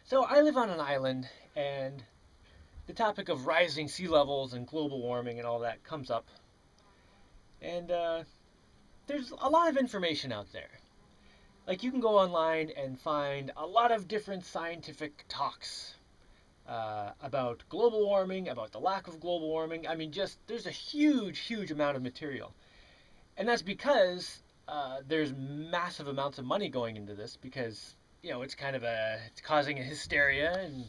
So I live on an island, and the topic of rising sea levels and global warming and all that comes up. And there's a lot of information out there. Like you can go online and find a lot of different scientific talks about global warming, about the lack of global warming. I mean, just there's a huge, huge amount of material, and that's because there's massive amounts of money going into this because it's kind of it's causing a hysteria and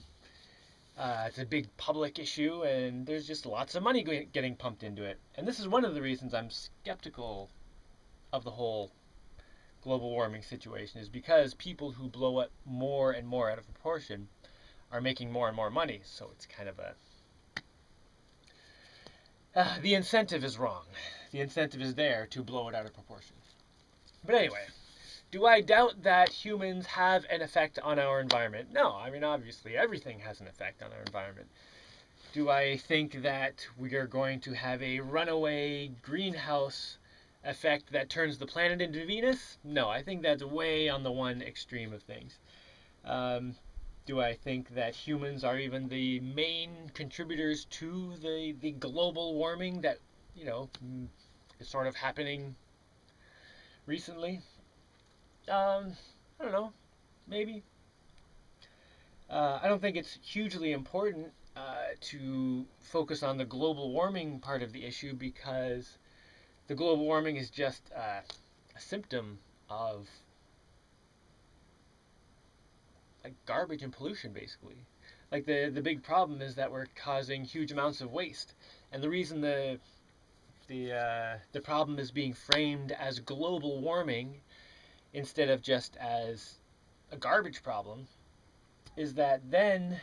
it's a big public issue, and there's just lots of money getting pumped into it. And this is one of the reasons I'm skeptical of the whole global warming situation, is because people who blow it more and more out of proportion are making more and more money. So it's kind of the incentive is wrong. The incentive is there to blow it out of proportion. But anyway, do I doubt that humans have an effect on our environment? No, I mean, obviously, everything has an effect on our environment. Do I think that we are going to have a runaway greenhouse effect that turns the planet into Venus? No, I think that's way on the one extreme of things. Do I think that humans are even the main contributors to the global warming that, is sort of happening recently? I don't know. Maybe. I don't think it's hugely important to focus on the global warming part of the issue because the global warming is just a symptom of like garbage and pollution, basically. Like the big problem is that we're causing huge amounts of waste, and the reason the problem is being framed as global warming instead of just as a garbage problem is that then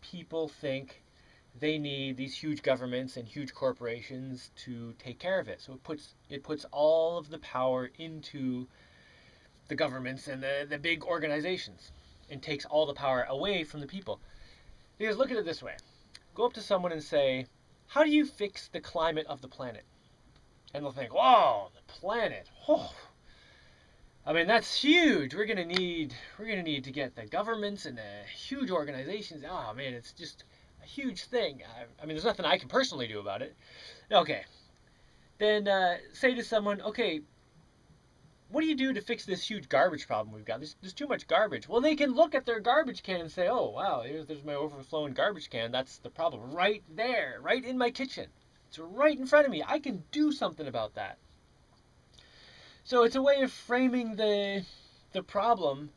people think they need these huge governments and huge corporations to take care of it. So it puts all of the power into the governments and the big organizations and takes all the power away from the people. Because look at it this way. Go up to someone and say, how do you fix the climate of the planet? And they'll think, whoa, the planet. Oh, I mean, that's huge. We're gonna need to get the governments and the huge organizations. Oh man, it's just a huge thing. I mean, there's nothing I can personally do about it. Okay, then say to someone, okay, what do you do to fix this huge garbage problem we've got? There's too much garbage. Well, they can look at their garbage can and say, oh wow, there's my overflowing garbage can. That's the problem right there, right in my kitchen. It's right in front of me. I can do something about that. So it's a way of framing the problem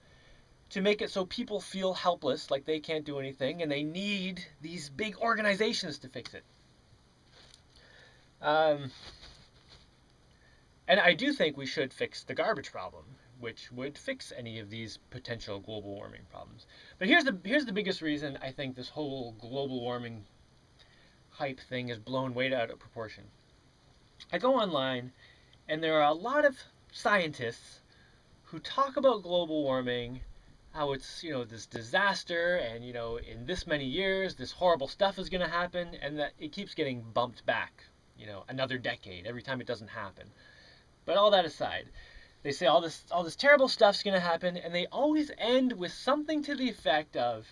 to make it so people feel helpless, like they can't do anything, and they need these big organizations to fix it. And I do think we should fix the garbage problem, which would fix any of these potential global warming problems. But here's the biggest reason I think this whole global warming hype thing is blown way out of proportion. I go online, and there are a lot of scientists who talk about global warming, how it's this disaster, and in this many years this horrible stuff is going to happen, and that it keeps getting bumped back, another decade every time it doesn't happen. But all that aside, they say all this terrible stuff's going to happen, and they always end with something to the effect of,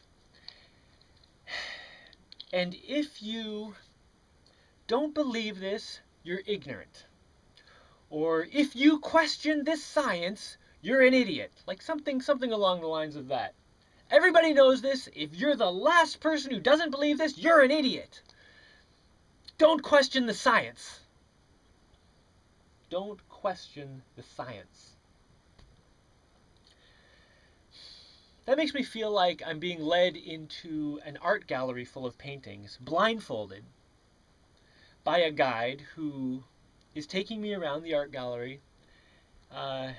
and if you don't believe this, you're ignorant. Or if you question this science, you're an idiot. Like something along the lines of that. Everybody knows this. If you're the last person who doesn't believe this, you're an idiot. Don't question the science. Don't question the science. That makes me feel like I'm being led into an art gallery full of paintings, blindfolded, by a guide who is taking me around the art gallery and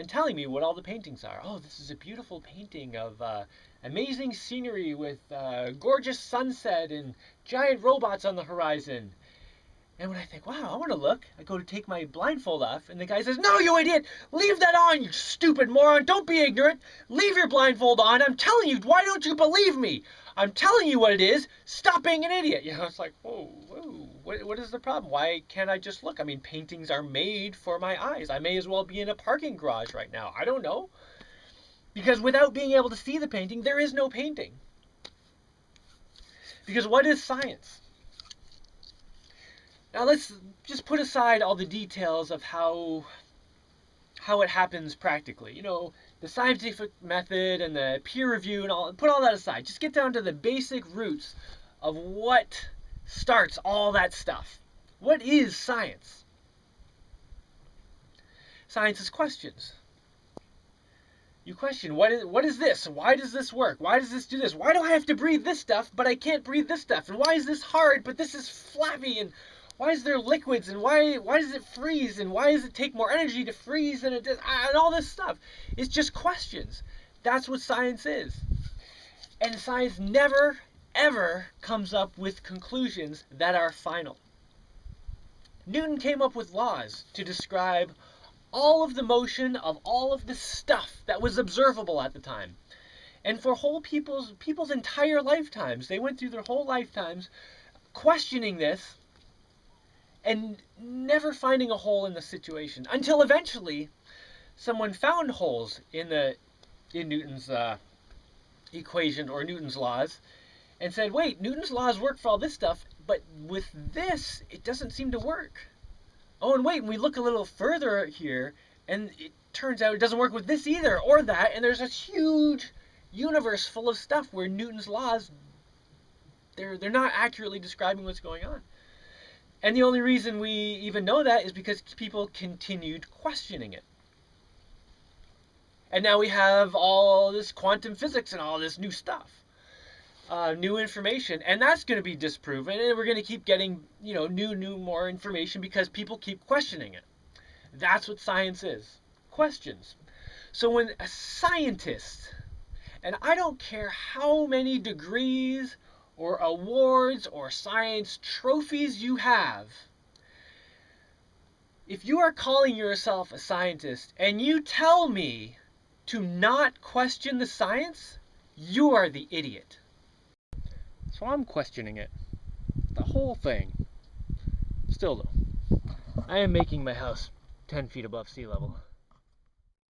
telling me what all the paintings are. Oh, this is a beautiful painting of amazing scenery with gorgeous sunset and giant robots on the horizon. And when I think, wow, I want to look, I go to take my blindfold off, and the guy says, no, you idiot! Leave that on, you stupid moron! Don't be ignorant! Leave your blindfold on! I'm telling you, why don't you believe me? I'm telling you what it is! Stop being an idiot! It's like, whoa, what is the problem? Why can't I just look? I mean, paintings are made for my eyes. I may as well be in a parking garage right now. I don't know. Because without being able to see the painting, there is no painting. Because what is science? Now let's just put aside all the details of how it happens practically. You know, the scientific method and the peer review and all, put all that aside. Just get down to the basic roots of what starts all that stuff. What is science? Science is questions. You question, what is this? Why does this work? Why does this do this? Why do I have to breathe this stuff, but I can't breathe this stuff? And why is this hard, but this is flappy? And why is there liquids? And why does it freeze? And why does it take more energy to freeze than it does? And all this stuff. It's just questions. That's what science is. And science never, ever comes up with conclusions that are final. Newton came up with laws to describe all of the motion of all of the stuff that was observable at the time. And for whole people's entire lifetimes, they went through their whole lifetimes questioning this and never finding a hole in the situation, until eventually someone found holes in Newton's equation or Newton's laws and said, wait, Newton's laws work for all this stuff, but with this, it doesn't seem to work. Oh, and wait, we look a little further here, and it turns out it doesn't work with this either, or that, and there's a huge universe full of stuff where Newton's laws, they're not accurately describing what's going on. And the only reason we even know that is because people continued questioning it. And now we have all this quantum physics and all this new stuff. New information, and that's going to be disproven, and we're going to keep getting, new more information because people keep questioning it. That's what science is. Questions. So when a scientist, and I don't care how many degrees or awards or science trophies you have, if you are calling yourself a scientist and you tell me to not question the science, you are the idiot. So I'm questioning it. The whole thing. Still though, I am making my house 10 feet above sea level.